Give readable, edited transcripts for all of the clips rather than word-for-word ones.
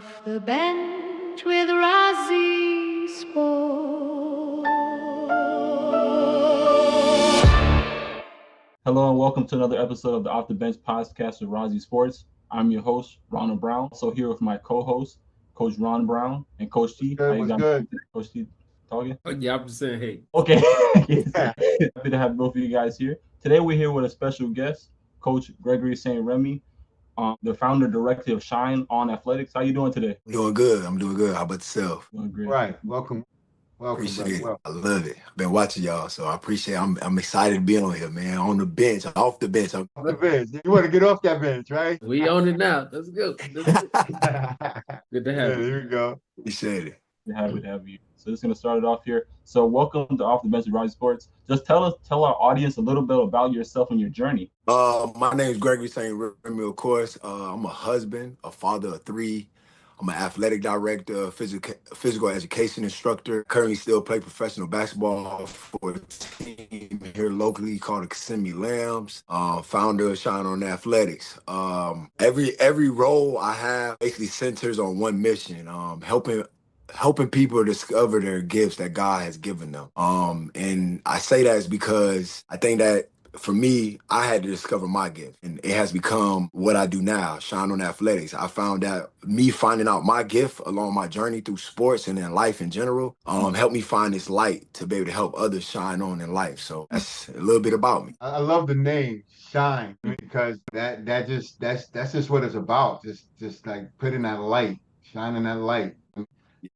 Off the bench with Rozzy Sport. Hello and welcome to another episode of the Off the Bench podcast with Rozzy Sports. I'm your host, Ronald Brown. Also here with my co-host, Coach Ron Brown and Coach T. How Good, you what's guys good? doing? Coach T talking? Oh, yeah, I'm just saying, hey. Okay. Happy to have both of you guys here. Today we're here with a special guest, Coach Gregory St. Remy, the founder director of Shine on Athletics. How you doing today? Doing good. I'm doing good. How about yourself? Doing great. Right. Welcome, brother. Appreciate it. Welcome. I love it. I've been watching y'all, so I appreciate it. I'm excited to be on here, man. On the bench, off the bench. Off the bench. You want to get off that bench, right? We on it now. Let's go. Good to have you. There you go. Appreciate it. Happy to have you. So just gonna start it off here. So welcome to Off the Bench with Rozzy Sports. Just tell our audience a little bit about yourself and your journey. My name is Gregory St. Remy, of course. I'm a husband, a father of three. I'm an athletic director, physical education instructor. Currently still play professional basketball for a team here locally called the Kissimmee Lambs. Founder of Shine on Athletics. Every role I have basically centers on one mission, helping people discover their gifts that God has given them. And I say that is because I think that for me, I had to discover my gift, and it has become what I do now, Shine on Athletics. I found that me finding out my gift along my journey through sports and in life in general, helped me find this light to be able to help others shine on in life. So that's a little bit about me. I love the name Shine because that's just what it's about. Just like putting that light, shining that light.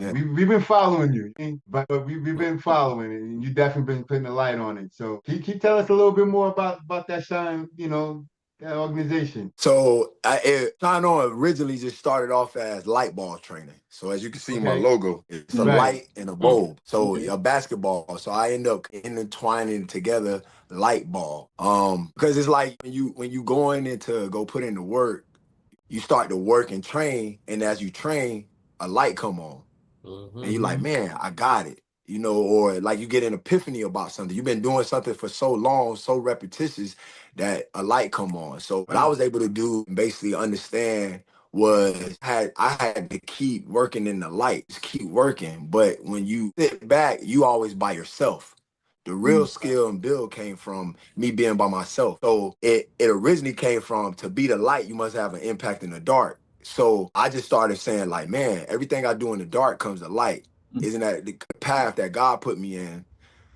Yeah. We've been following you, but we've been following it, and you definitely been putting the light on it. So can you tell us a little bit more about that Shine, that organization? So Shine On originally just started off as light ball training. So as you can see, my Okay. logo, it's a Right. light and a bulb. So Okay. a basketball. So I end up intertwining together light ball. Because it's like when you going into go put in the work, you start to work and train, and as you train, a light come on. And you're like, man, I got it. Or like you get an epiphany about something. You've been doing something for so long, so repetitious that a light come on. So what I was able to do and basically understand was I had to keep working in the light, just keep working. But when you sit back, you always by yourself. The real skill and build came from me being by myself. So it originally came from to be the light, you must have an impact in the dark. So I just started saying like, man, everything I do in the dark comes to light. Isn't that the path that God put me in?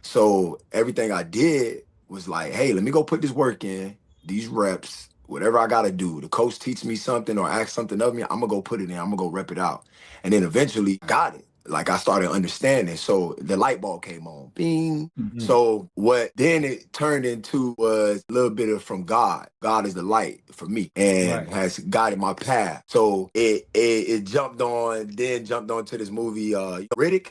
So everything I did was like, hey, let me go put this work in, these reps, whatever I got to do. The coach teach me something or ask something of me, I'm going to go put it in. I'm going to go rep it out. And then eventually I got it. Like I started understanding. So the light bulb came on. Bing. So what then it turned into was a little bit of from God. God is the light for me and has guided my path. So it jumped on to this movie, Riddick.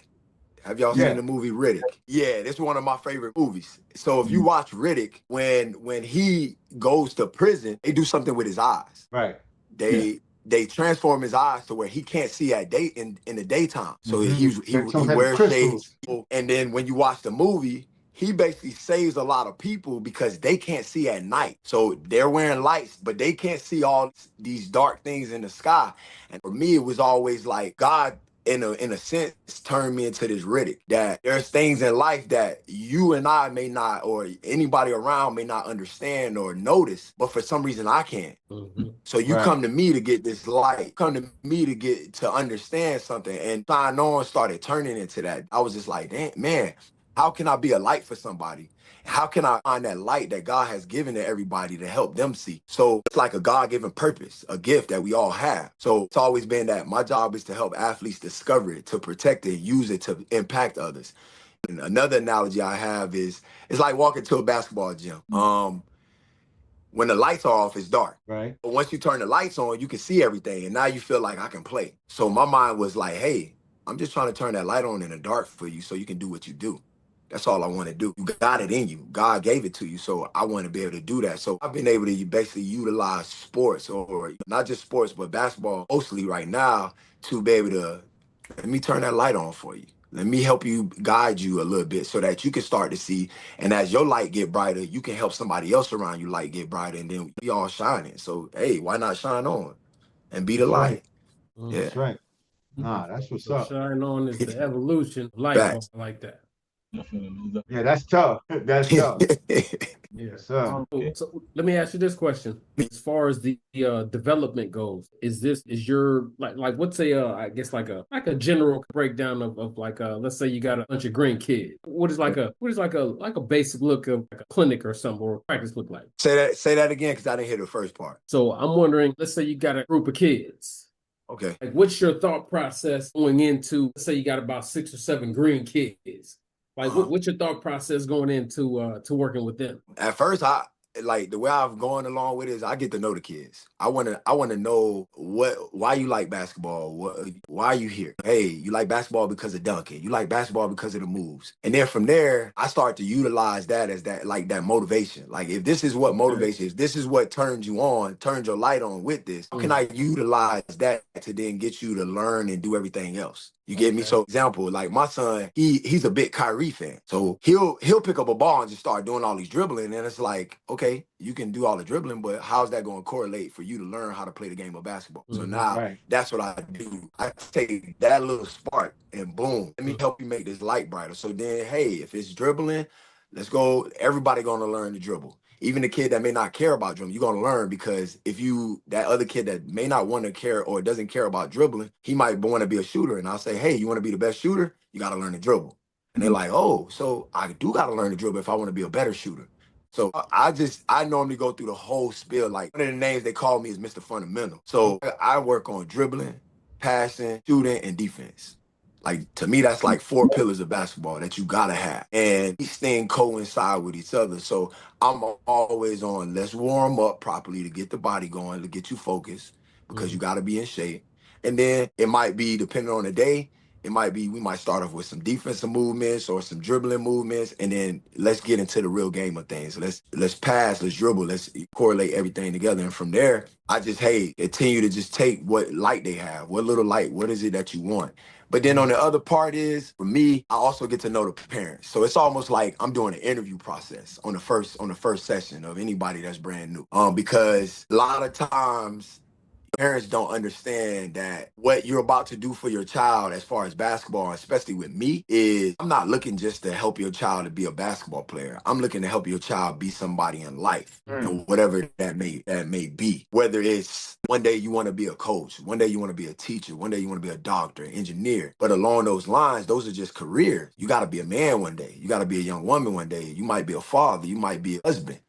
Have y'all seen the movie Riddick? Yeah, this is one of my favorite movies. So if you watch Riddick, when he goes to prison, they do something with his eyes. Right. They transform his eyes to where he can't see at day in the daytime. So he Some wears crystals. shades. And then when you watch the movie, he basically saves a lot of people because they can't see at night. So they're wearing lights, but they can't see all these dark things in the sky. And for me, it was always like God, in a sense, turned me into this Riddick, that there's things in life that you and I may not, or anybody around may not understand or notice, but for some reason I can. So you come to me to get this light, come to me to get to understand something, and Shine On started turning into that. I was just like, damn, man, how can I be a light for somebody? How can I find that light that God has given to everybody to help them see? So it's like a God-given purpose, a gift that we all have. So it's always been that my job is to help athletes discover it, to protect it, use it to impact others. And another analogy I have is it's like walking to a basketball gym. When the lights are off, it's dark. Right. But once you turn the lights on, you can see everything. And now you feel like I can play. So my mind was like, hey, I'm just trying to turn that light on in the dark for you so you can do what you do. That's all I want to do. You got it in you. God gave it to you. So I want to be able to do that. So I've been able to basically utilize sports, or not just sports, but basketball mostly right now, to be able to, let me turn that light on for you. Let me help you, guide you a little bit so that you can start to see. And as your light get brighter, you can help somebody else around you light get brighter. And then we all shining. So, hey, why not shine on and be the light? That's right. Nah, that's what's So up. Shine On is the evolution of light bulb. Facts. I like that. Definitely. Yeah, that's tough. That's tough. Yes, sir. Okay. So let me ask you this question: as far as the development goes, is your like what's a I guess like a general breakdown of like let's say you got a bunch of green kids. What is like a basic look of like a clinic or something or practice look like? Say that again because I didn't hear the first part. So I'm wondering, let's say you got a group of kids. Okay. Like, what's your thought process going into? Let's say you got about 6 or 7 green kids. Like, what's your thought process going into to working with them? At first, I like the way I've gone along with it is I get to know the kids. I wanna know why you like basketball. Why are you here? Hey, you like basketball because of dunking. You like basketball because of the moves. And then from there, I start to utilize that as that motivation. Like if this is what motivates you, if this is what turns you on, turns your light on with this, how can I utilize that to then get you to learn and do everything else? You get me? So example, like my son, he's a big Kyrie fan. So he'll pick up a ball and just start doing all these dribbling. And it's like, okay, you can do all the dribbling, but how's that going to correlate for you to learn how to play the game of basketball? So now that's what I do. I take that little spark and boom, let me help you make this light brighter. So then, hey, if it's dribbling, let's go. Everybody going to learn to dribble. Even the kid that may not care about dribbling, you're gonna learn because that other kid that may not want to care or doesn't care about dribbling, he might want to be a shooter. And I'll say, hey, you want to be the best shooter? You got to learn to dribble. And they're like, oh, so I do got to learn to dribble if I want to be a better shooter. So I normally go through the whole spiel. Like one of the names they call me is Mr. Fundamental. So I work on dribbling, passing, shooting, and defense. Like to me, that's like 4 pillars of basketball that you gotta have, and each thing coincide with each other. So I'm always on. Let's warm up properly to get the body going, to get you focused, because you gotta be in shape. And then it might be depending on the day. It might be we might start off with some defensive movements or some dribbling movements, and then let's get into the real game of things. Let's pass, let's dribble, let's correlate everything together. And from there, I just continue to just take what light they have, what little light, what is it that you want. But then on the other part is, for me, I also get to know the parents. So it's almost like I'm doing an interview process on the first session of anybody that's brand new. Because a lot of times parents don't understand that what you're about to do for your child as far as basketball, especially with me, is I'm not looking just to help your child to be a basketball player. I'm looking to help your child be somebody in life and whatever that may be. Whether it's one day you want to be a coach, one day you want to be a teacher, one day you want to be a doctor, engineer. But along those lines, those are just careers. You got to be a man one day. You got to be a young woman one day. You might be a father. You might be a husband.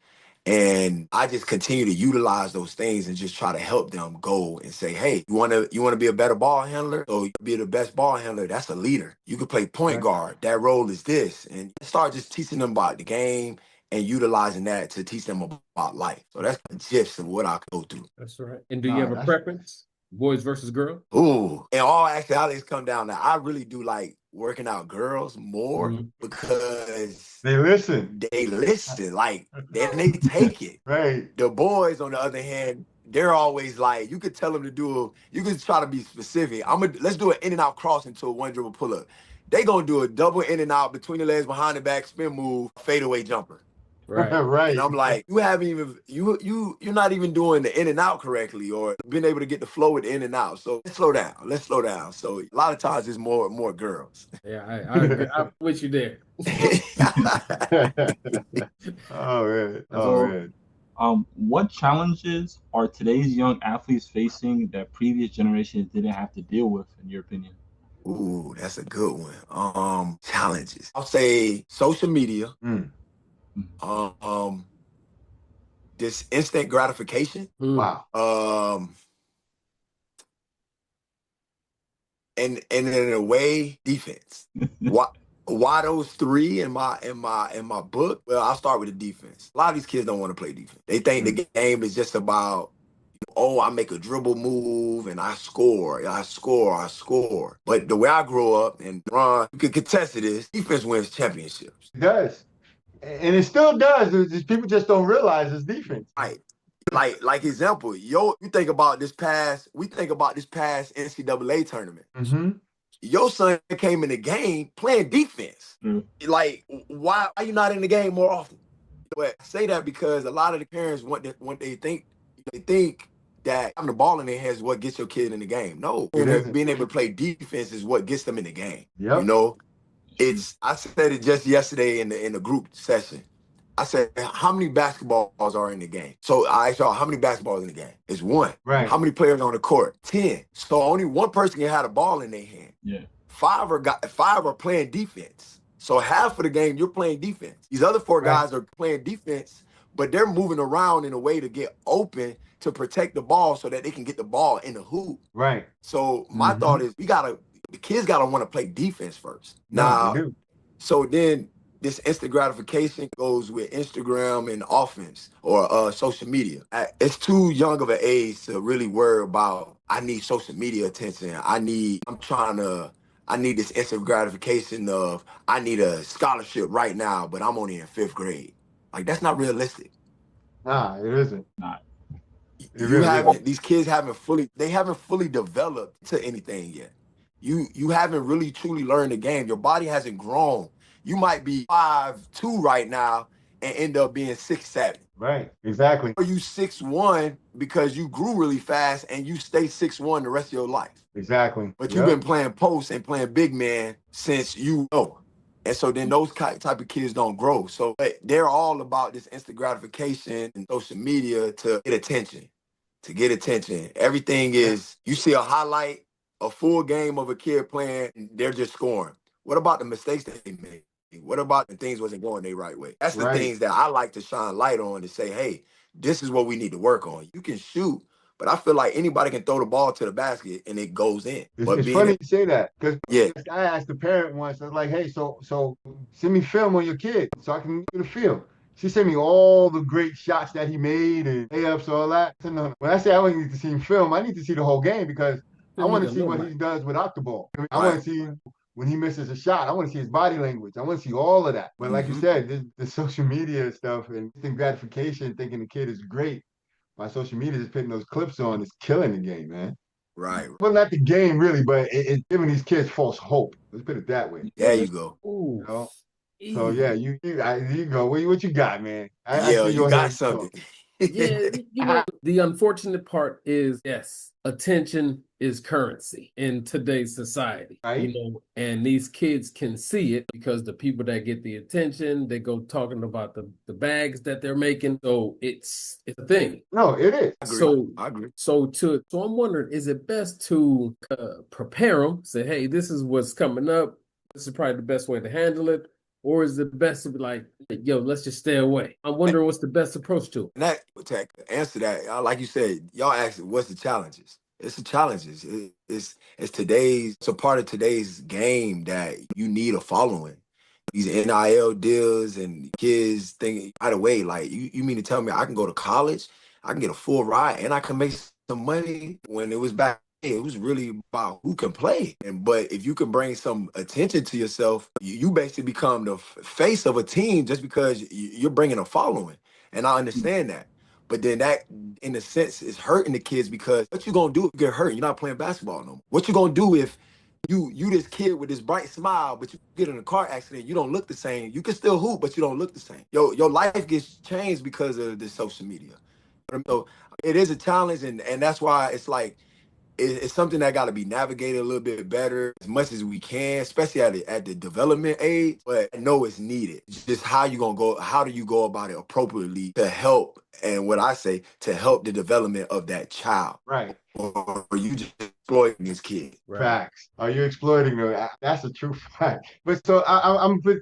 And I just continue to utilize those things and just try to help them go and say, hey, you want to be a better ball handler? So you be the best ball handler. That's a leader. You could play point guard. That role is this. And start just teaching them about the game and utilizing that to teach them about life. So that's the gist of what I go through. That's right. And do you have a preference? Boys versus girls? Ooh, and all actualities come down to I really do like working out girls more because they listen. Like they take it. Right. The boys, on the other hand, they're always like, you could tell them to you could try to be specific. Let's do an in and out cross into a one dribble pull up. They gonna do a double in and out between the legs, behind the back, spin move, fadeaway jumper. Right. Right. And I'm like, you haven't even you're not even doing the in and out correctly or being able to get the flow with the in and out. So let's slow down. So a lot of times it's more girls. Yeah, I agree. I'm with you there. Oh man. Oh man. What challenges are today's young athletes facing that previous generations didn't have to deal with, in your opinion? Ooh, that's a good one. Challenges. I'll say social media. This instant gratification. Wow. And in a way, defense. Why those 3 in my book? Well, I'll start with the defense. A lot of these kids don't want to play defense. They think the game is just about, I make a dribble move and I score. But the way I grew up, and Ron, you could contest to this, defense wins championships. It does. And it still does. People just don't realize it's defense. Right. Like example, you think about this past NCAA tournament. Your son came in the game playing defense. Like, why are you not in the game more often? But I say that because a lot of the parents they think that having the ball in their hands is what gets your kid in the game. No, It isn't. being able to play defense is what gets them in the game. Yep. You know, I said it just yesterday in the group session. I said, how many basketballs are in the game? So I asked y'all, how many basketballs in the game? It's one. Right. How many players on the court? 10. So only one person can have the ball in their hand. Yeah. Five are playing defense. So half of the game, you're playing defense. These other four guys are playing defense, but they're moving around in a way to get open to protect the ball so that they can get the ball in the hoop. Right. So my thought is the kids gotta want to play defense first. No, Now, they do. so then this instant gratification goes with Instagram and offense or social media. It's too young of an age to really worry about, I need social media attention. I need this instant gratification of, I need a scholarship right now, but I'm only in 5th grade. Like, that's not realistic. Nah, it isn't. Not. These kids haven't fully developed to anything yet. You haven't really truly learned the game. Your body hasn't grown. You might be 5'2" right now and end up being 6'7". Right, exactly. Or you 6'1" because you grew really fast and you stay 6'1" the rest of your life. Exactly. But you've been playing post and playing big man since you know. And so then those type of kids don't grow. So they're all about this instant gratification and social media to get attention. Everything is, you see a highlight, a full game of a kid playing, and they're just scoring. What about the mistakes that they made? What about the things wasn't going their right way? That's the things that I like to shine light on to say, hey, this is what we need to work on. You can shoot, but I feel like anybody can throw the ball to the basket and it goes in. It's funny you say that, because I asked the parent once, I was like, hey, so send me film on your kid so I can get a feel. She sent me all the great shots that he made and layups, all that. So no, when I say I don't need to see him film, I need to see the whole game because I want to see what he does without the ball. I want to see when he misses a shot. I want to see his body language. I want to see all of that. But like you said, the social media stuff and instant gratification, thinking the kid is great by social media, just putting those clips on, is killing the game, man. Right. Well, not the game really, but it's giving these kids false hope. Let's put it that way. There you go. Ooh. You know? So yeah, you go. What you got, man? You got something. The unfortunate part is, yes, attention is currency in today's society. Right. And these kids can see it because the people that get the attention, they go talking about the bags that they're making. So it's a thing. No, it is. I agree. So I'm wondering, is it best to prepare them, say, hey, this is what's coming up. This is probably the best way to handle it. Or is it best to be like, yo, let's just stay away? I'm wondering what's the best approach to it. And to answer that, like you said, y'all asked, what's the challenges? It's the challenges. It's a part of today's game that you need a following. These NIL deals and kids think right away, like, you mean to tell me I can go to college, I can get a full ride, and I can make some money? When it was back, it was really about who can play. But if you can bring some attention to yourself, you basically become the face of a team just because you're bringing a following. And I understand that. But then that, in a sense, is hurting the kids because what you gonna do if you get hurt? You're not playing basketball no more. What you gonna do if you this kid with this bright smile, but you get in a car accident, you don't look the same. You can still hoop, but you don't look the same. Your life gets changed because of the social media. So it is a challenge, and that's why it's like, it's something that got to be navigated a little bit better as much as we can, especially at the development age. But I know it's needed. It's just how do you go about it appropriately to help, and what I say, to help the development of that child. Right. Or are you just exploiting this kid? Right. Facts. Are you exploiting them? That's a true fact. But so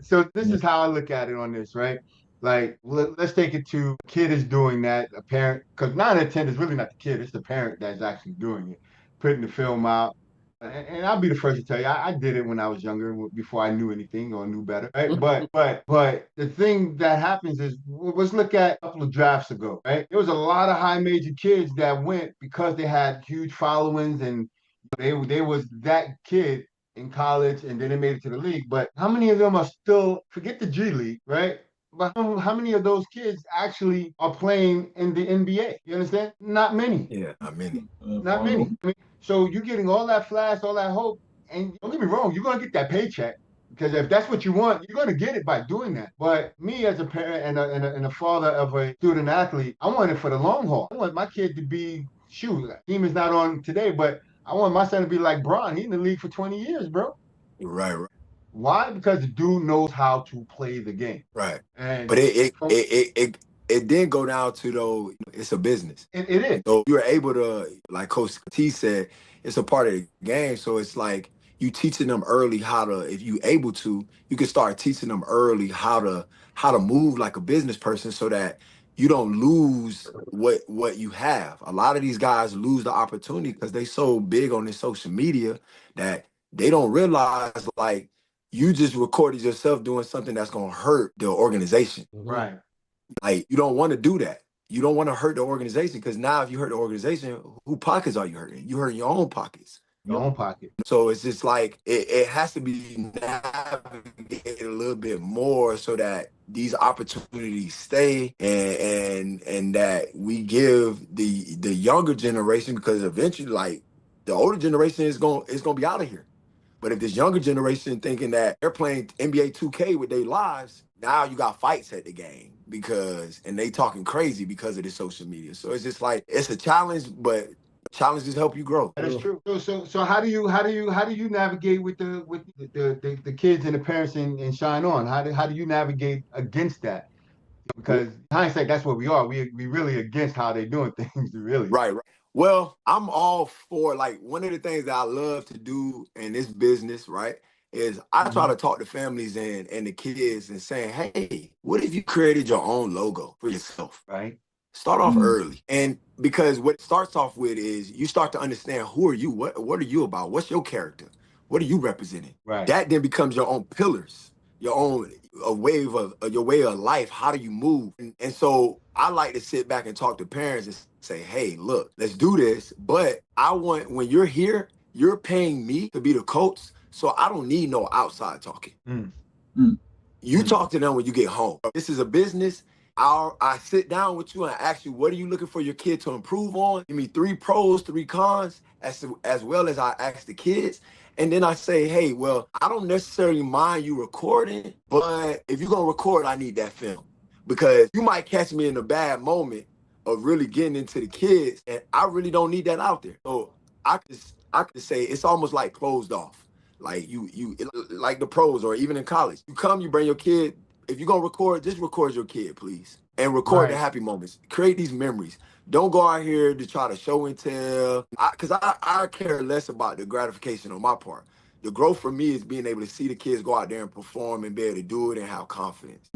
so this is how I look at it on this, right? Like, let's take it to kid is doing that, a parent, because 9 out of 10 is really not the kid, it's the parent that's actually doing it, putting the film out. And I'll be the first to tell you, I did it when I was younger, before I knew anything or knew better, right? But the thing that happens is, let's look at a couple of drafts ago, right? There was a lot of high major kids that went because they had huge followings and they was that kid in college and then they made it to the league. But how many of them are still, forget the G League, right? But how many of those kids actually are playing in the NBA? You understand? Not many. Yeah, not many. Not many. I mean, so you're getting all that flash, all that hope, and don't get me wrong, you're gonna get that paycheck because if that's what you want, you're gonna get it by doing that. But me as a parent and a father of a student athlete, I want it for the long haul. I want my kid to be shoot, team is not on today, but I want my son to be like Bron. He's in the league for 20 years, bro. Right. Why? Because the dude knows how to play the game. Right. And But it did go down to, though, it's a business. it is. So you're able to, like Coach T said, it's a part of the game. So it's like you teaching them early how to, if you able to, you can start teaching them early how to move like a business person so that you don't lose what you have. A lot of these guys lose the opportunity because they so big on this social media that they don't realize, like, you just recorded yourself doing something that's gonna hurt the organization. Right. Like, you don't want to do that. You don't want to hurt the organization, because now if you hurt the organization, who pockets are you hurting? You hurting your own pockets. Your own pocket. So it's just like it has to be navigated a little bit more so that these opportunities stay, and that we give the younger generation, because eventually, like, the older generation is gonna be out of here. But if this younger generation thinking that they're playing NBA 2K with their lives, now you got fights at the game and they talking crazy because of the social media. So it's just like, it's a challenge, but challenges help you grow. That is true. So how do you navigate with the kids and the parents in Shine On? How do you navigate against that? Because in hindsight, that's what we are. We really against how they doing things, really. Right. Well, I'm all for, like, one of the things that I love to do in this business, right, is I try to talk to families and the kids and saying, hey, what if you created your own logo for yourself? Right. Start off early. And because what it starts off with is you start to understand, who are you? What are you about? What's your character? What are you representing? Right. That then becomes your own pillars, your own your way of life. How do you move? And so I like to sit back and talk to parents and say, hey, look, let's do this. But I want, when you're here, you're paying me to be the coach. So I don't need no outside talking. You talk to them when you get home. This is a business. I sit down with you and ask you, what are you looking for your kid to improve on? Give me 3 pros, 3 cons, as well as I ask the kids. And then I say, hey, well, I don't necessarily mind you recording, but if you're going to record, I need that film. Because you might catch me in a bad moment of really getting into the kids, and I really don't need that out there. So I could say it's almost like closed off. Like you like the pros, or even in college. You come, you bring your kid. If you're going to record, just record your kid, please. And record the happy moments. Create these memories. Don't go out here to try to show and tell. Because I care less about the gratification on my part. The growth for me is being able to see the kids go out there and perform and be able to do it and have confidence.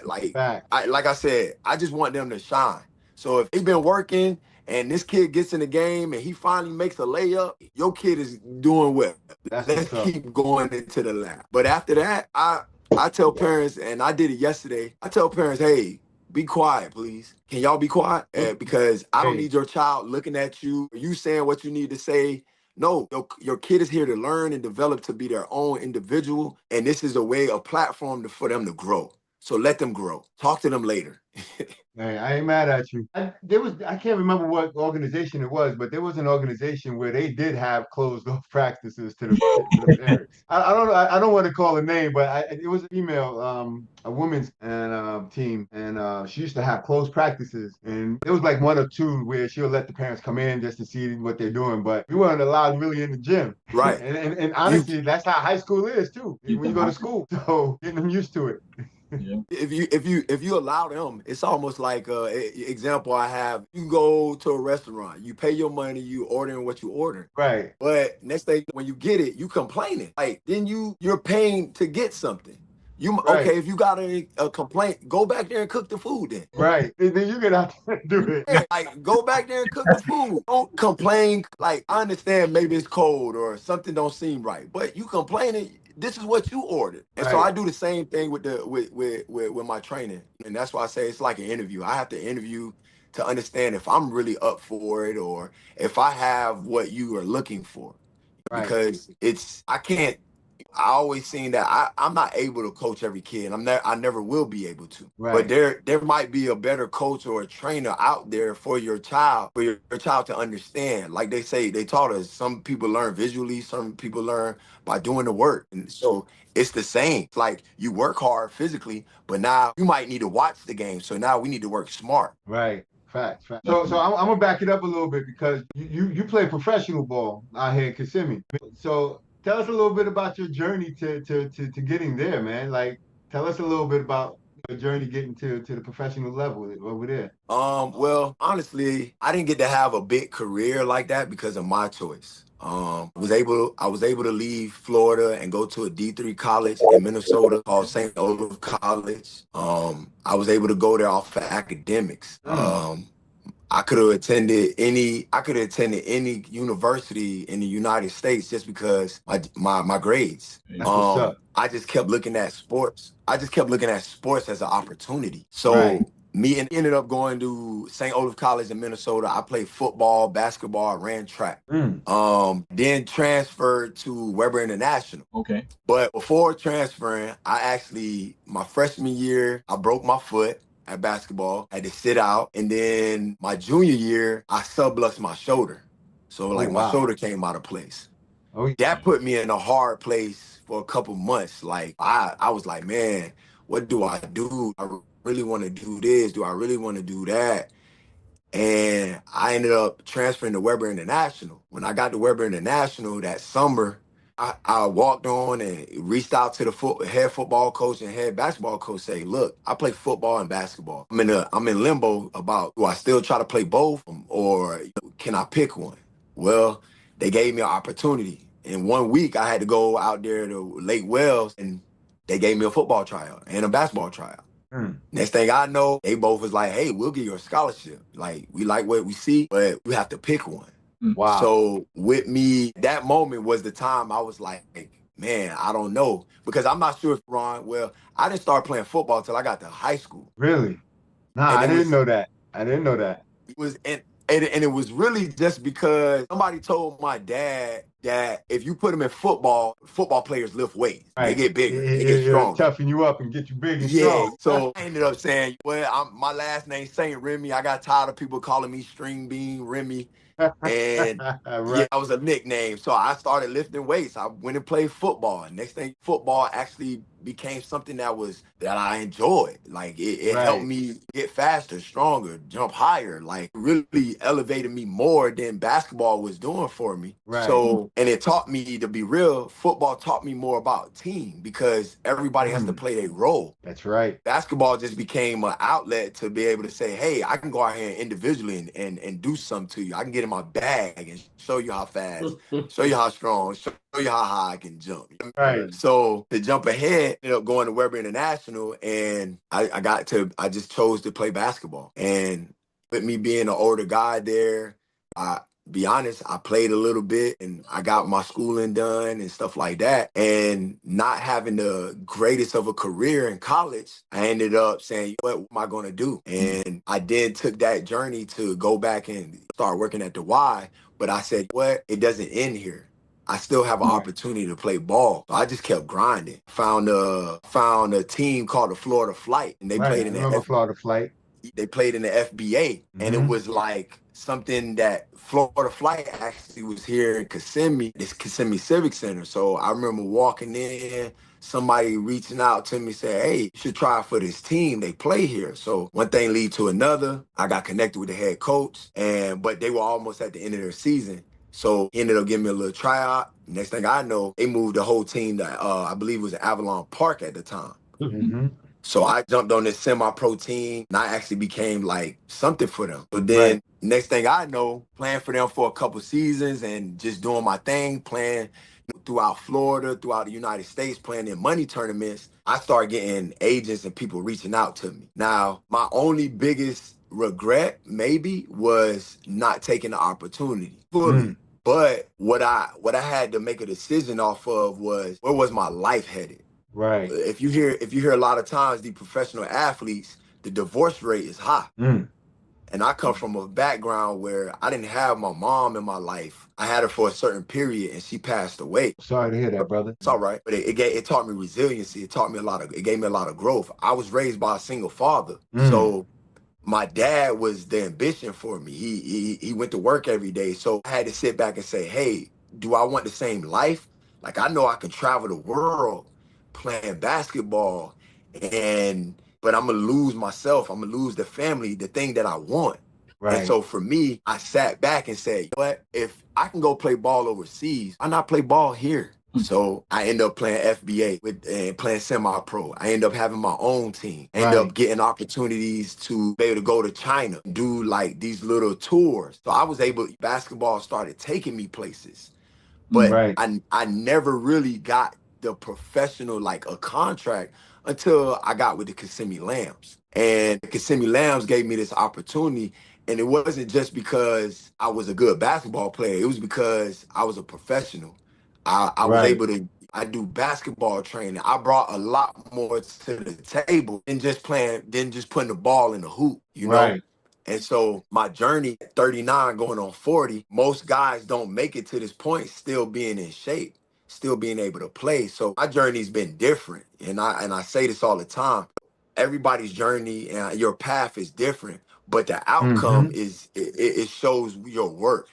Like I said, I just want them to shine. So if they've been working and this kid gets in the game and he finally makes a layup, your kid is doing well. Let's keep going into the lab. But after that, I tell parents, and I did it yesterday, I tell parents, hey, be quiet, please. Can y'all be quiet? Because I don't need your child looking at you, you saying what you need to say. No, your kid is here to learn and develop to be their own individual. And this is a platform for them to grow. So let them grow. Talk to them later. Hey, I ain't mad at you. I can't remember what organization it was, but there was an organization where they did have closed off practices to the parents. I don't know. I don't want to call a name, but it was a female, a women's team, and she used to have closed practices, and it was like 1 or 2 where she'll let the parents come in just to see what they're doing, but we weren't allowed really in the gym. Right. and honestly, that's how high school is too. When you go to school, so getting them used to it. Yeah. If you allow them, it's almost like example I have. You go to a restaurant, you pay your money, you ordering what you order. Right. But next day when you get it, you complaining. Like, then you're paying to get something. Okay, if you got a complaint, go back there and cook the food then. Right. Then you get out there and do it. Yeah, like, go back there and cook the food. Don't complain. Like, I understand maybe it's cold or something don't seem right, but you complaining, this is what you ordered. And so I do the same thing with my training. And that's why I say it's like an interview. I have to interview to understand if I'm really up for it or if I have what you are looking for. Because I always seen that I'm not able to coach every kid. I never will be able to. But there might be a better coach or a trainer out there for your child to understand. Like they say, they taught us, some people learn visually, some people learn by doing the work. And so it's the same. It's like you work hard physically, but now you might need to watch the game. So now we need to work smart. Right. Facts, facts. So I'm gonna back it up a little bit because you play professional ball out here in Kissimmee. So tell us a little bit about your journey to getting there, man. Like tell us a little bit about your journey getting to the professional level over there. Well, honestly, I didn't get to have a big career like that because of my choice. I was able to leave Florida and go to a D3 college in Minnesota called St. Olaf College. I was able to go there off of academics. I could have attended any university in the United States just because my grades. That's what's up. I just kept looking at sports. I just kept looking at sports as an opportunity. So Right. me and ended up going to St. Olaf College in Minnesota. I played football, basketball, I ran track. Then transferred to Weber International. Okay. But before transferring, my freshman year, I broke my foot at basketball, had to sit out. And then my junior year, I subluxed my shoulder. So like my wow. shoulder came out of place. Oh, That put me in a hard place for a couple months. Like I was like, man, what do I do? I really want to do this. Do I really want to do that? And I ended up transferring to Weber International. When I got to Weber International that summer, I walked on and reached out to the head football coach and head basketball coach, say, look, I play football and basketball. I'm in limbo about, do I still try to play both or can I pick one? Well, they gave me an opportunity. In 1 week, I had to go out there to Lake Wells and they gave me a football tryout and a basketball tryout. Next thing I know, they both was like, hey, we'll give you a scholarship. Like, we like what we see, but we have to pick one. Wow. So with me, that moment was the time I was like, man, I don't know. Because I'm not sure if I didn't start playing football until I got to high school. Really? Nah, And I didn't know that. I didn't know that. It was and it was really just because somebody told my dad that if you put them in football players lift weights. They get bigger, they get It'll stronger. toughen you up and get you big and Yeah, strong. so I ended up saying, well, my last name's Saint Remy. I got tired of people calling me String Bean Remy. And Right. that was a nickname. So I started lifting weights. I went and played football. And next thing, football actually became something that I enjoyed. Like it Right. helped me get faster, stronger, jump higher. Like really elevated me more than basketball was doing for me. Right. So, and it taught me, to be real, football taught me more about team because everybody has to play their role. That's right. Basketball just became an outlet to be able to say, hey, I can go out here individually and do something to you. I can get in my bag and show you how fast, show you how strong, show you how high I can jump. Right. So to jump ahead, ended up going to Weber International, and I just chose to play basketball. And with me being an older guy there, be honest, I played a little bit and I got my schooling done and stuff like that. And not having the greatest of a career in college, I ended up saying, what am I going to do? And I then took that journey to go back and start working at the Y. But I said, what? It doesn't end here. I still have an opportunity to play ball. So I just kept grinding. Found a team called the Florida Flight, and they played in the Florida Flight. They played in the FBA, and it was like something that Florida Flight actually was here in Kissimmee, this Kissimmee Civic Center. So I remember walking in, somebody reaching out to me, saying, hey, you should try for this team. They play here. So one thing lead to another. I got connected with the head coach, but they were almost at the end of their season. So he ended up giving me a little tryout. Next thing I know, they moved the whole team to, I believe it was Avalon Park at the time. So I jumped on this semi-pro team, and I actually became like something for them. But then next thing I know, playing for them for a couple seasons and just doing my thing, playing throughout Florida, throughout the United States, playing in money tournaments, I started getting agents and people reaching out to me. Now, my only biggest regret maybe was not taking the opportunity fully. But what I had to make a decision off of was, where was my life headed? Right. If you hear a lot of times the professional athletes, the divorce rate is high. And I come from a background where I didn't have my mom in my life. I had her for a certain period and she passed away. Sorry to hear that, brother. It's all right. But it taught me resiliency. It gave me a lot of growth. I was raised by a single father. So my dad was the ambition for me. He went to work every day. So I had to sit back and say, hey, do I want the same life? Like, I know I can travel the world playing basketball, but I'm gonna lose myself. I'm gonna lose the family, the thing that I want. And Right. so for me, I sat back and said, what? If I can go play ball overseas, why not play ball here? So I end up playing FBA and playing semi-pro. I end up having my own team. End Right. up getting opportunities to be able to go to China, do like these little tours. So I was able, basketball started taking me places. But Right. I never really got the professional, like a contract until I got with the Kissimmee Lambs. And the Kissimmee Lambs gave me this opportunity. And it wasn't just because I was a good basketball player. It was because I was a professional. I was Right. able to, I do basketball training. I brought a lot more to the table than just playing, than just putting the ball in the hoop, you know? Right. And so my journey at 39 going on 40, most guys don't make it to this point still being in shape, still being able to play. So my journey's been different. And I say this all the time. Everybody's journey and your path is different, but the outcome Mm-hmm. is it shows your worth.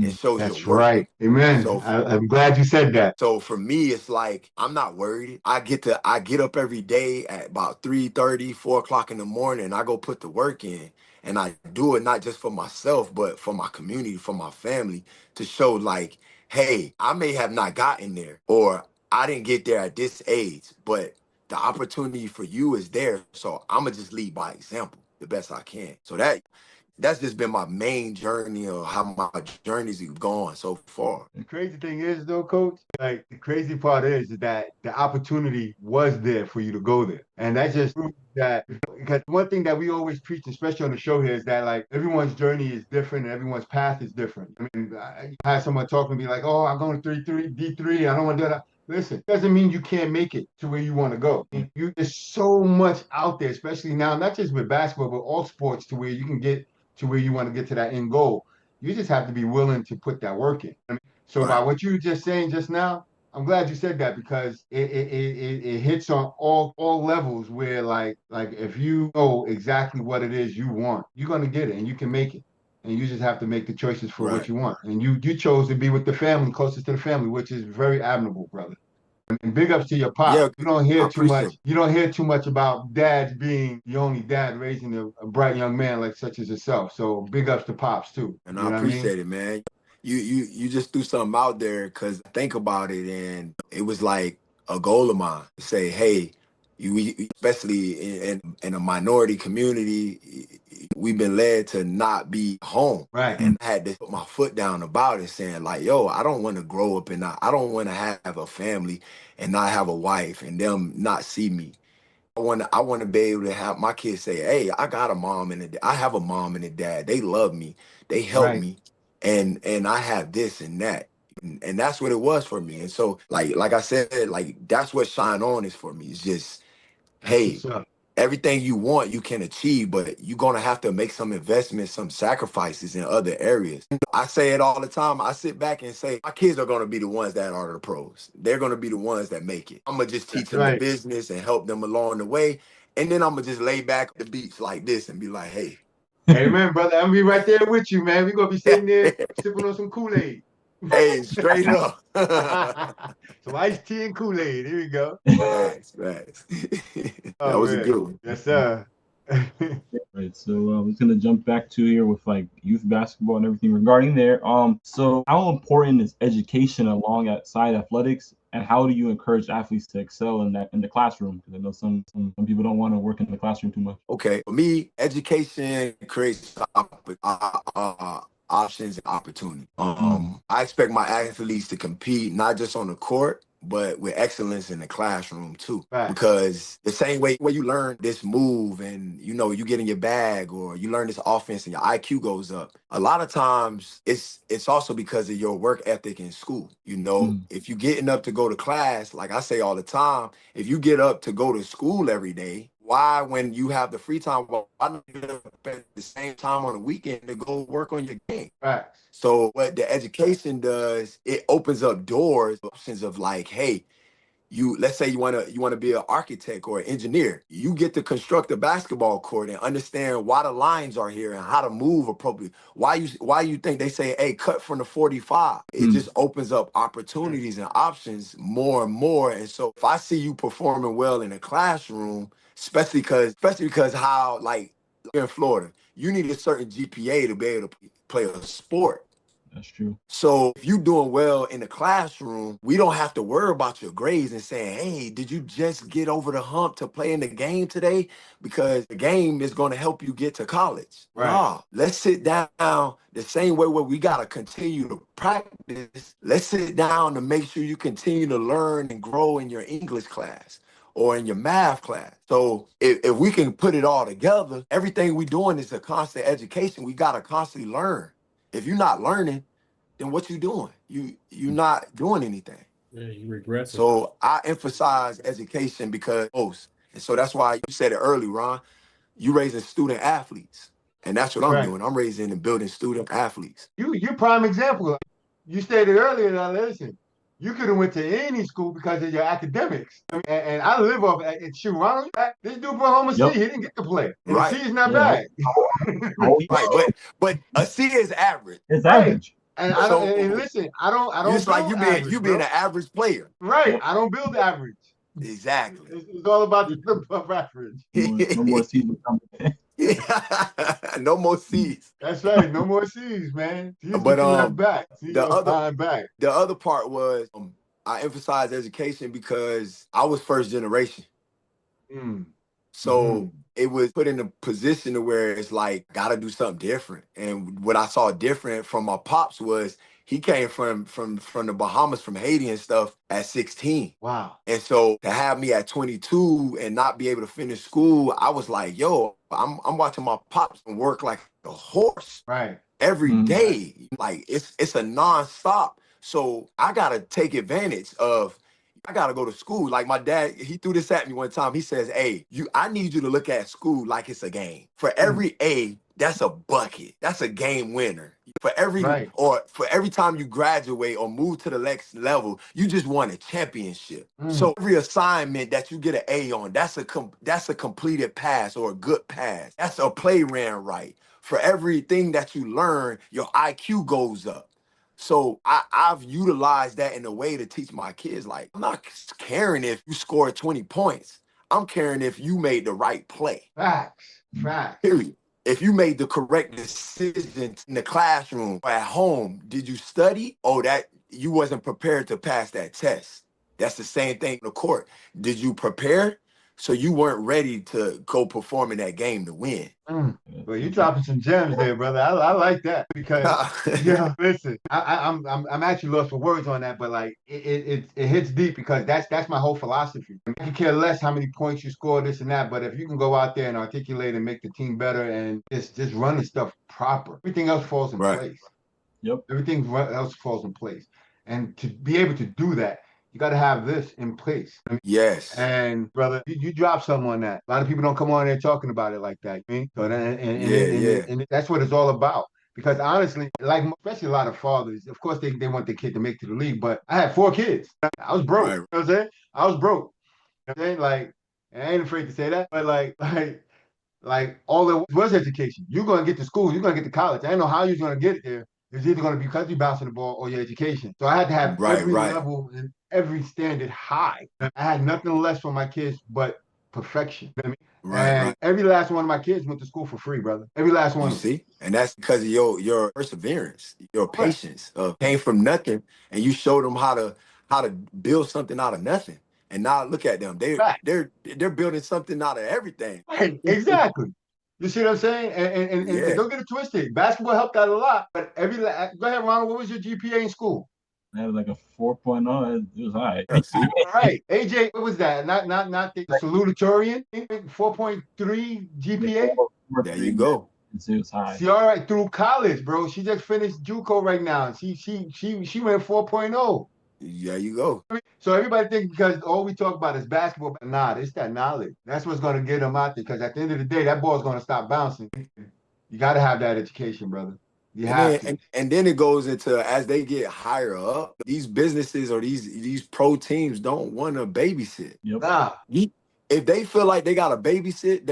It shows your That's worth. right. Amen. So I'm glad you said that. so for me, it's like I'm not worried. I get up every day at about 3:30, 4 o'clock in the morning, and I go put the work in. And I do it not just for myself, but for my community, for my family, to show like, hey, I may have not gotten there, or I didn't get there at this age, but the opportunity for you is there. So I'ma just lead by example the best I can. So that's just been my main journey of how my journeys have gone so far. The crazy thing is, though, Coach, like the crazy part is that the opportunity was there for you to go there, and that just proves that. Because one thing that we always preach, especially on the show here, is that like everyone's journey is different and everyone's path is different. I mean, I had someone talk to me like, "Oh, I'm going 3-3 D3. I don't want to do that." Listen, doesn't mean you can't make it to where you want to go. There's so much out there, especially now, not just with basketball, but all sports, to where you can get to where you want to get to that end goal. You just have to be willing to put that work in. So by Right. what you were just saying just now, I'm glad you said that because it hits on all levels where like if you know exactly what it is you want, you're gonna get it and you can make it. And you just have to make the choices for what Right. you want. And you chose to be with the family, closest to the family, which is very admirable, brother. And big ups to your pop. Yeah, You don't I hear too appreciate much. it. You don't hear too much about dads being the only dad raising a bright young man like such as yourself. So big ups to pops too. And You I know what I mean? appreciate it, man. You just threw something out there because I think about it, and it was like a goal of mine to say, hey, especially in a minority community, we've been led to not be home. Right. And I had to put my foot down about it, saying like, yo, I don't want to grow up and I don't want to have a family and not have a wife and them not see me. I want to be able to have my kids say, "Hey, I got a mom and I have a mom and a dad. They love me. They help Right. me, and I have this and that." And that's what it was for me. And so, like I said, like that's what Shine On is for me. It's just, That's hey, what's up. everything you want, you can achieve, but you're gonna have to make some investments, some sacrifices in other areas. I say it all the time. I sit back and say, my kids are gonna be the ones that are the pros. They're gonna be the ones that make it. I'm gonna just teach That's them the right. business and help them along the way. And then I'm gonna just lay back at the beach like this and be like, hey. Amen, brother. I'm gonna be right there with you, man. We're gonna be sitting there sipping on some Kool-Aid. Hey, straight up. Some iced tea and Kool-Aid. Here we go. Facts, facts. That Oh was a man. good one. Yes, sir. Right. So I was gonna jump back to here with like youth basketball and everything regarding there. So how important is education alongside athletics, and how do you encourage athletes to excel in the classroom? Because I know some people don't want to work in the classroom too much. Okay, for me, education creates options and opportunity. I expect my athletes to compete not just on the court, but with excellence in the classroom too. Right. Because the same way where you learn this move and you get in your bag or you learn this offense and your IQ goes up, a lot of times it's also because of your work ethic in school. If you getting up to go to class, like I say all the time, if you get up to go to school every day, why, when you have the free time, why not get up at the same time on the weekend to go work on your game? Right. So what the education does, it opens up doors, options of like, hey, let's say you wanna be an architect or an engineer. You get to construct a basketball court and understand why the lines are here and how to move appropriately. Why you think they say, hey, cut from the 45? It just opens up opportunities and options more and more. And so if I see you performing well in a classroom, especially because how like in Florida, you need a certain GPA to be able to play a sport. That's true. So if you're doing well in the classroom, we don't have to worry about your grades and saying, hey, did you just get over the hump to play in the game today? Because the game is going to help you get to college. Right. Nah, let's sit down the same way where we got to continue to practice. Let's sit down to make sure you continue to learn and grow in your English class or in your math class. So if we can put it all together, everything we're doing is a constant education. We got to constantly learn. If you're not learning, then what you doing? You're not doing anything. Yeah, you regressing. So I emphasize education because and so that's why you said it early, Ron. You raising student athletes. And that's what I'm doing. I'm raising and building student athletes. You prime example. You stated earlier that, listen, you could have went to any school because of your academics. And I live off shoot, Ronald, this dude brought home a C. He didn't get to play. And Right. a C is not bad. Right, but a C is average. It's average. And listen, I don't It's like you being an average player. Right. I don't build average. Exactly. It's all about the above average. No more season coming. No more C's. That's right. No more C's, man. But back. The other part was I emphasize education because I was first generation. So it was put in a position to where it's like, gotta do something different. And what I saw different from my pops was he came from the Bahamas, from Haiti and stuff at 16. Wow. And so to have me at 22 and not be able to finish school, I was like, yo, I'm watching my pops work like a horse. Right. Every day. Like it's a nonstop. So I gotta take advantage of, I gotta go to school. Like my dad, he threw this at me one time. He says, hey, I need you to look at school like it's a game. For every A, that's a bucket. That's a game winner. For every for every time you graduate or move to the next level, you just won a championship. So every assignment that you get an A on, that's a completed pass or a good pass. That's a play ran right. For everything that you learn, your IQ goes up. So I've utilized that in a way to teach my kids, like, I'm not caring if you scored 20 points. I'm caring if you made the right play. Facts. Period. If you made the correct decision in the classroom or at home, did you study? Oh, that you wasn't prepared to pass that test. That's the same thing in the court. Did you prepare? So you weren't ready to go perform in that game to win. Well, you dropping some gems there, brother. I like that because listen, I'm actually lost for words on that, but like it hits deep because that's my whole philosophy. I can care less how many points you score, this and that, but if you can go out there and articulate and make the team better and just run the stuff proper, everything else falls in place. Yep. Everything else falls in place, and to be able to do that, you got to have this in place. Yes. And brother, you drop something on that. A lot of people don't come on there talking about it like that. You know? So and that's what it's all about. Because honestly, like especially a lot of fathers, of course they want their kid to make to the league. But I had 4 kids. I was broke. You know what I'm saying? I was broke. You know what I'm saying? Like, and I ain't afraid to say that. But like all it was education. You're gonna get to school. You're gonna get to college. I didn't know how you're gonna get there. It's either going to be because you're bouncing the ball or your education. So I had to have every level and every standard high. I had nothing less for my kids but perfection. You know what I mean? Every last one of my kids went to school for free, brother. Every last one. You see? And that's because of your perseverance, your patience. Came from nothing, and you showed them how to build something out of nothing. And now look at them. They're building something out of everything. Right. Exactly. You see what I'm saying? And don't get it twisted. Basketball helped out a lot, but go ahead, Ronald. What was your GPA in school? I had like a 4.0. It was all right. Right. AJ, what was that? Not the salutatorian? 4.3 GPA? There you go. It was high. See, all right, through college, bro. She just finished JUCO right now. She went 4.0. There you go. So everybody thinks because all we talk about is basketball, but nah, it's that knowledge. That's what's going to get them out there. Because at the end of the day, that ball's going to stop bouncing. You got to have that education, brother. You have to. And then it goes into, as they get higher up, these businesses or these pro teams don't want to babysit. Yep. Nah. If they feel like they got to babysit,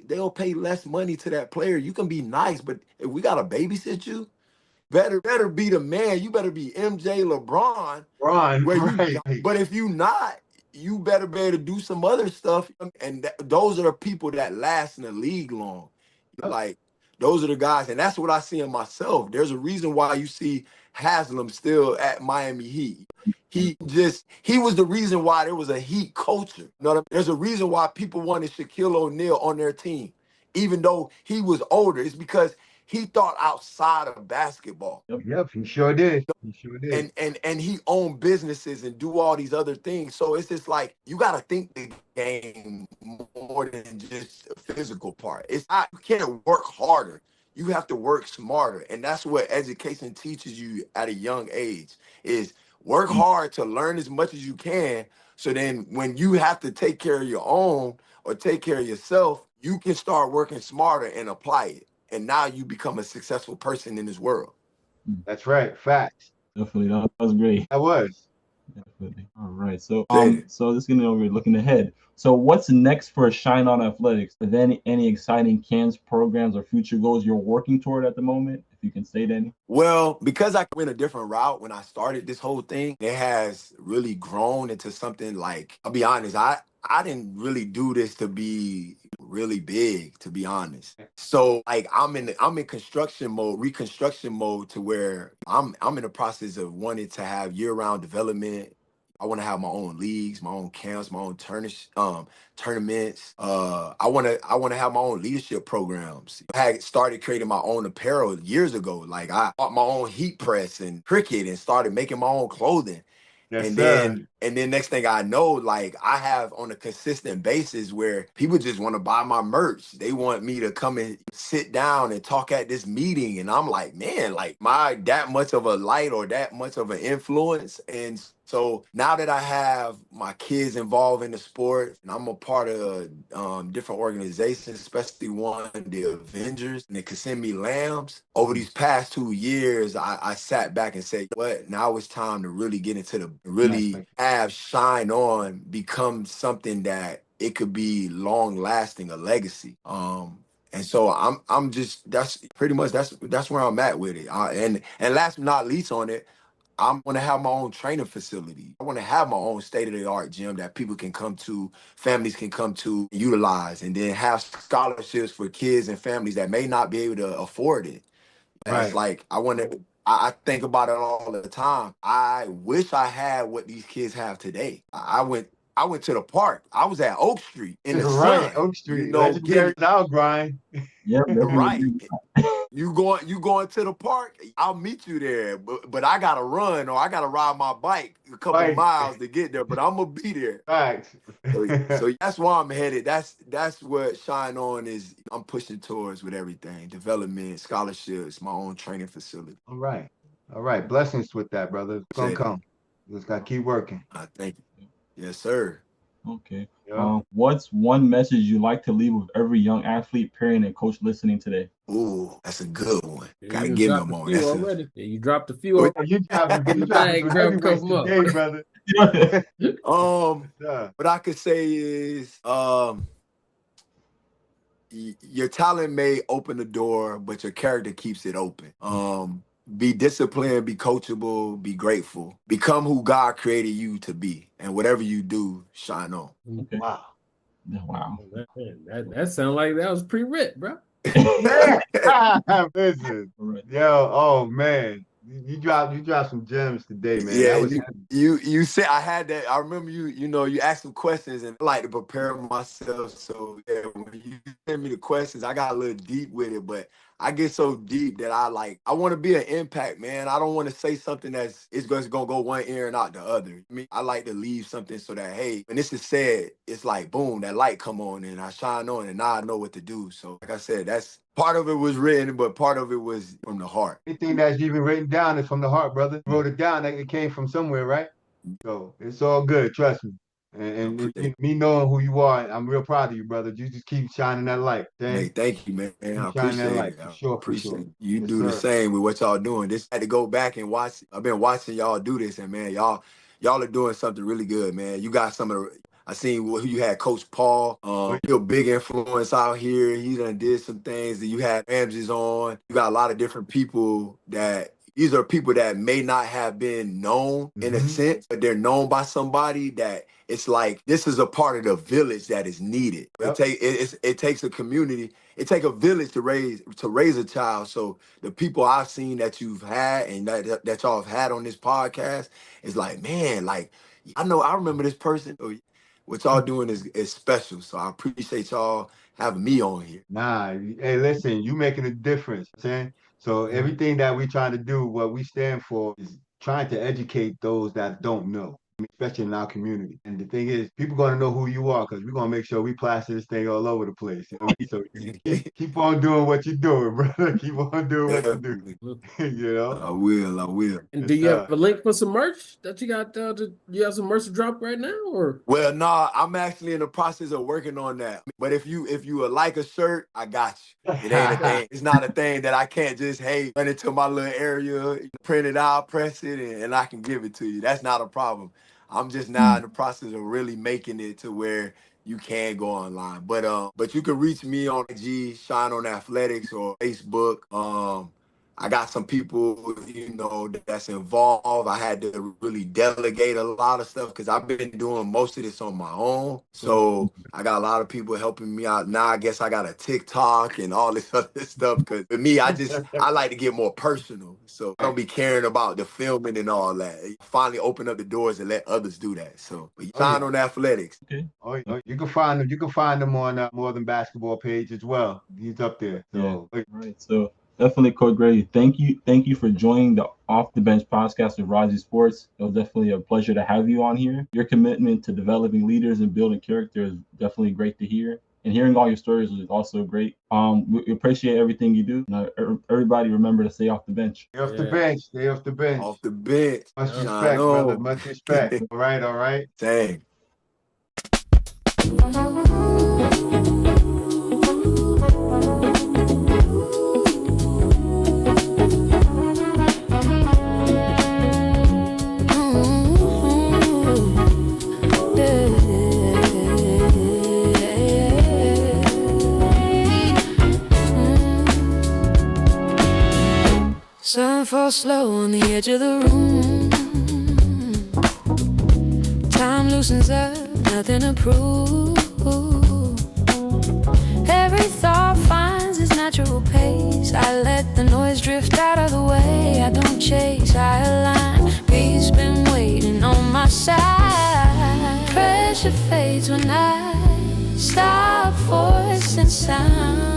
they'll pay less money to that player. You can be nice, but if we got to babysit you, better be the man. You better be MJ, LeBron. But if you not, you better be able to do some other stuff. And those are the people that last in the league long. Yep. Like, those are the guys, and that's what I see in myself. There's a reason why you see Haslam still at Miami Heat. He was the reason why there was a Heat culture. You know what I mean? There's a reason why people wanted Shaquille O'Neal on their team, even though he was older. It's because he thought outside of basketball. Yep, he sure did. He sure did. And he owned businesses and do all these other things. So it's just like you got to think the game more than just the physical part. It's not, you can't work harder. You have to work smarter. And that's what education teaches you at a young age is work hard to learn as much as you can. So then when you have to take care of your own or take care of yourself, you can start working smarter and apply it. And now you become a successful person in this world. That's right. Facts. Definitely, that was great. That was. Definitely. All right. So Say it. so this is gonna be looking ahead. So what's next for Shine On Athletics? Are there any exciting camps, programs, or future goals you're working toward at the moment? If you can state any. Well, because I went a different route when I started this whole thing, it has really grown into something like, I'll be honest, I didn't really do this to be really big, to be honest. So like I'm in construction mode, reconstruction mode to where I'm in the process of wanting to have year-round development. I want to have my own leagues, my own camps, my own tournaments. I want to have my own leadership programs. I had started creating my own apparel years ago. Like I bought my own heat press and cricket and started making my own clothing. Yes, And sir. then next thing I know, like I have on a consistent basis where people just want to buy my merch. They want me to come and sit down and talk at this meeting. And I'm like, man, like my that much of a light or that much of an influence. And so now that I have my kids involved in the sport and I'm a part of different organizations, especially one, the Avengers and the Kissimmee Lambs, over these past 2 years, I sat back and said, what, now it's time to really get into the, really have Shine On become something that it could be long lasting, a legacy. And so I'm just, that's pretty much, that's where I'm at with it. And last but not least on it, I want to have my own training facility. I want to have my own state-of-the-art gym that people can come to, families can come to, utilize, and then have scholarships for kids and families that may not be able to afford it. That's Right. like, I think about it all the time. I wish I had what these kids have today. I went to the park. I was at Oak Street in the Right. sun, Oak you Street. know, Legendary getting now grind. Yeah, right. definitely. You going to the park? I'll meet you there, but I gotta run or I gotta ride my bike a couple Right. miles to get there. But I'm gonna be there. Facts. So that's why I'm headed. That's what Shine On is. I'm pushing towards with everything: development, scholarships, my own training facility. All right. All right. Blessings with that, brother. It's gonna Said it. come. Just gotta keep working. I thank you. Yes, sir. Okay. Yeah. What's one message you like to leave with every young athlete, parent, and coach listening today? Ooh, that's a good one. Yeah, Gotta you give me a dropped a moment. few That's a already. Yeah, you dropped a few Oh, already. Oh, you dropping In the some bag, grab a heavyweights couple more. today, brother. Yeah. what I could say is your talent may open the door, but your character keeps it open. Be disciplined, be coachable, be grateful. Become who God created you to be. And whatever you do, shine on. Okay. Wow. Wow. That sounded like that was pre-writ, bro. Listen. All right. Yo, oh man. You dropped some gems today, man. Yeah, That was you said I had that. I remember you asked some questions and I like to prepare myself. So yeah, when you send me the questions, I got a little deep with it, but I get so deep that I want to be an impact, man. I don't want to say something it's just gonna go one ear and out the other. I mean, I like to leave something so that hey, when this is said, it's like boom, that light come on and I shine on and now I know what to do. So like I said, that's part of it was written, but part of it was from the heart. anything that's even written down is from the heart, brother. You wrote it down, like it came from somewhere, right? So it's all good, trust me. And me knowing who you are, I'm real proud of you, brother. You just keep shining that light, Hey, okay? thank you, man. I Keep shining that appreciate light it. for I sure, for appreciate sure. it. You Yes, do the sir. same with what y'all doing. This I had to go back and watch. I've been watching y'all do this, and man, y'all are doing something really good, man. You got some of the. I seen who you had, Coach Paul. You're a big influence out here. He done did some things that you had Ramses on. You got a lot of different people that these are people that may not have been known in a sense, but they're known by somebody that it's like this is a part of the village that is needed. Yep. It takes a community. It takes a village to raise a child. So the people I've seen that you've had and that y'all have had on this podcast is like, man, like I remember this person. What y'all doing is special. So I appreciate y'all having me on here. Nah, hey, listen, you making a difference, saying. So everything that we trying to do, what we stand for is trying to educate those that don't know, especially in our community. And the thing is, people gonna know who you are because we're gonna make sure we plaster this thing all over the place. You know what I mean? So keep on doing what you're doing, brother. Keep on doing what you do. You know? I will. And do you have a link for some merch that you got? You have some merch to drop right now, or? Well, nah, I'm actually in the process of working on that. But if you would like a shirt, I got you. It ain't a thing. It's not a thing that I can't just run into my little area, print it out, press it, and I can give it to you. That's not a problem. I'm just now in the process of really making it to where you can go online. But you can reach me on IG, Shine on Athletics, or Facebook. I got some people, that's involved. I had to really delegate a lot of stuff because I've been doing most of this on my own. So I got a lot of people helping me out. Now I guess I got a TikTok and all this other stuff because for me, I like to get more personal. So I don't be caring about the filming and all that. Finally open up the doors and let others do that. So Shine on Athletics. Okay. Oh, you can find them. You can find them on More Than Basketball page as well. He's up there. So. Yeah. All right. So definitely, Coach Gregory, thank you for joining the Off the Bench podcast with Razi Sports. It was definitely a pleasure to have you on here. Your commitment to developing leaders and building character is definitely great to hear. And hearing all your stories is also great. We appreciate everything you do. Now, everybody remember to stay off the bench. Stay off the bench. Stay off the bench. Off the bench. Much respect, brother. Much respect. All right. Dang. Sun falls slow on the edge of the room. Time loosens up, nothing to prove. Every thought finds its natural pace. I let the noise drift out of the way. I don't chase, I align. Peace been waiting on my side. Pressure fades when I stop voicing sound.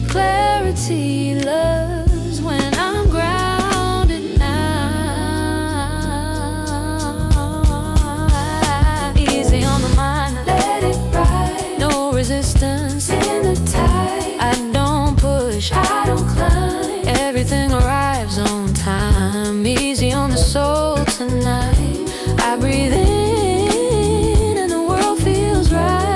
Clarity loves when I'm grounded now. Easy on the mind, let it ride. No resistance in the tide. I don't push, I don't climb. Everything arrives on time. Easy on the soul tonight. I breathe in and the world feels right.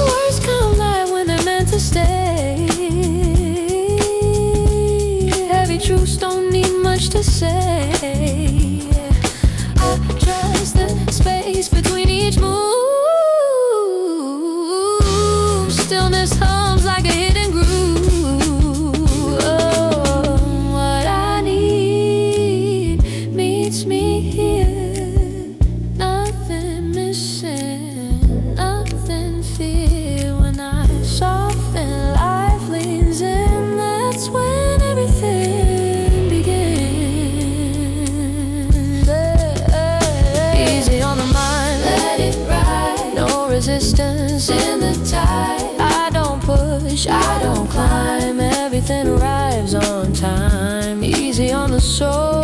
Words come light when they're meant to stay. Heavy truths don't need much to say. I trust the space between each move. Stillness hums like a hidden groove. Oh, what I need meets me here. Nothing missing, nothing fear. When I soften, life leans in. That's when everything begins. Easy on the mind, let it ride. No resistance in the tide. I don't push, I don't climb. Everything arrives on time. Easy on the soul.